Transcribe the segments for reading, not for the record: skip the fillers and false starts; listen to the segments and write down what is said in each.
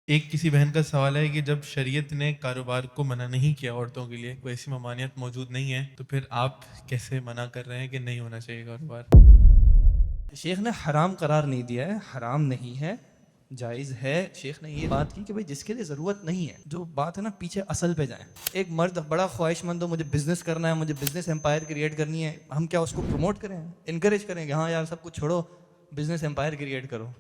ایک کسی بہن کا سوال ہے کہ جب شریعت نے کاروبار کو منع نہیں کیا عورتوں کے لیے، کوئی ایسی ممانعت موجود نہیں ہے، تو پھر آپ کیسے منع کر رہے ہیں کہ نہیں ہونا چاہیے کاروبار؟ شیخ نے حرام قرار نہیں دیا ہے، حرام نہیں ہے، جائز ہے۔ شیخ نے یہ بات کی کہ بھائی جس کے لیے ضرورت نہیں ہے، جو بات ہے نا پیچھے اصل پہ جائیں۔ ایک مرد بڑا خواہش مند ہو، مجھے بزنس کرنا ہے، مجھے بزنس امپائر کریٹ کرنی ہے، ہم کیا اس کو پروموٹ کریں، انکریج کریں کہ ہاں یار سب کچھ چھوڑو بزنس امپائر کریٹ کرو؟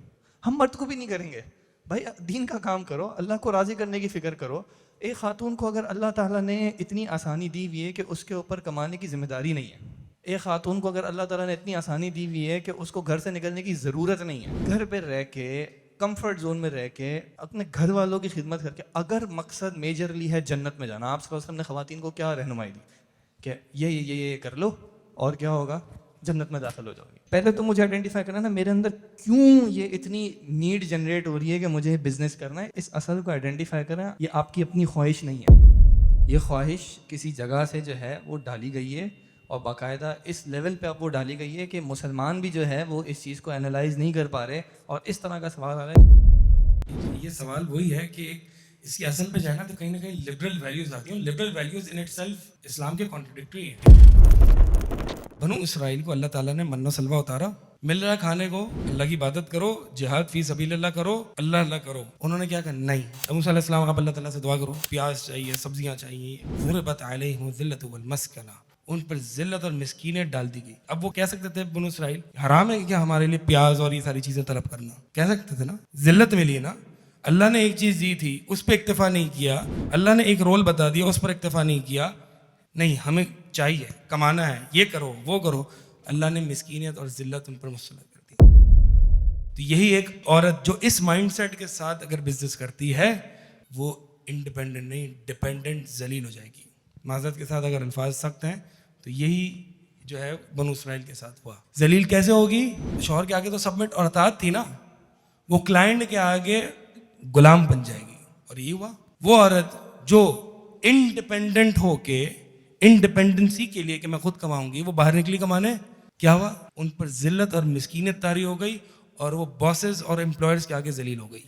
ہم مرد کو بھی نہیں کریں گے۔ بھائی دین کا کام کرو، اللہ کو راضی کرنے کی فکر کرو۔ ایک خاتون کو اگر اللہ تعالیٰ نے اتنی آسانی دی ہوئی ہے کہ اس کے اوپر کمانے کی ذمہ داری نہیں ہے، ایک خاتون کو اگر اللہ تعالیٰ نے اتنی آسانی دی ہوئی ہے کہ اس کو گھر سے نکلنے کی ضرورت نہیں ہے، گھر پہ رہ کے کمفرٹ زون میں رہ کے اپنے گھر والوں کی خدمت کر کے، اگر مقصد میجرلی ہے جنت میں جانا، آپ صلی اللہ علیہ وسلم نے خواتین کو کیا رہنمائی دی کہ یہ کر لو اور کیا ہوگا، جنت میں داخل ہو جاؤ گی۔ پہلے تو مجھے آئیڈینٹیفائی کرنا نا میرے اندر کیوں یہ اتنی نیڈ جنریٹ ہو رہی ہے کہ مجھے بزنس کرنا ہے، اس اصل کو آئیڈینٹیفائی کرنا۔ یہ آپ کی اپنی خواہش نہیں ہے، یہ خواہش کسی جگہ سے جو ہے وہ ڈالی گئی ہے، اور باقاعدہ اس لیول پہ اب وہ ڈالی گئی ہے کہ مسلمان بھی جو ہے وہ اس چیز کو انالائز نہیں کر پا رہے، اور اس طرح کا سوال آ رہا ہے۔ یہ سوال وہی ہے کہ اس کی اصل پہ جائے نا تو کہیں نہ کہیں لبرل ویلیوز آتی ہیں۔ Liberal values in itself Islam کے کانٹرڈکٹری ہیں۔ بنو اسرائیل کو اللہ تعالیٰ نے من و سلوہ اتارا، مل رہا کھانے کو، اللہ کی عبادت کرو، جہاد فی سبیل اللہ کرو، اللہ کرو۔ انہوں نے کیا کہا؟ نہیں۔ موسیٰ علیہ السلام آپ اللہ تعالیٰ سے دعا کرو، پیاز چاہیے، سبزیاں چاہیے۔ ضربت علیہم الذلۃ والمسکنہ، ان پر ذلت اور مسکینت ڈال دی گئی۔ اب وہ کہہ سکتے تھے بنو اسرائیل حرام ہے کیا ہمارے لیے پیاز اور یہ ساری چیزیں طلب کرنا؟ کہہ سکتے تھے نا، ذلت ملی ہے نا۔ اللہ نے ایک چیز دی تھی، اس پہ اکتفا نہیں کیا۔ اللہ نے ایک رول بتا دیا، اس پر اکتفا نہیں کیا۔ نہیں ہمیں چاہیے، کمانا ہے، یہ کرو وہ کرو۔ اللہ نے مسکینیت اور ذلت ان پر مسلط کر دی۔ تو یہی ایک عورت جو اس مائنڈ سیٹ کے ساتھ اگر بزنس کرتی ہے، وہ انڈیپینڈنٹ نہیں، ڈیپینڈنٹ ذلیل ہو جائے گی۔ معذرت کے ساتھ اگر الفاظ سخت ہیں تو یہی جو ہے بنو اسرائیل کے ساتھ ہوا۔ ذلیل کیسے ہوگی؟ شوہر کے آگے تو سبمٹ اور اطاعت تھی نا، وہ کلائنٹ کے آگے غلام بن جائے گی۔ اور یہ ہوا، وہ عورت جو انڈیپینڈنٹ ہو کے انڈیپینڈنسی کے لیے کہ میں خود کماؤں گی، وہ باہر نکلی کمانے، کیا ہوا؟ ان پر ذلت اور مسکینت طاری ہو گئی، اور وہ باسز اور امپلائرز کے آگے ذلیل ہو گئی۔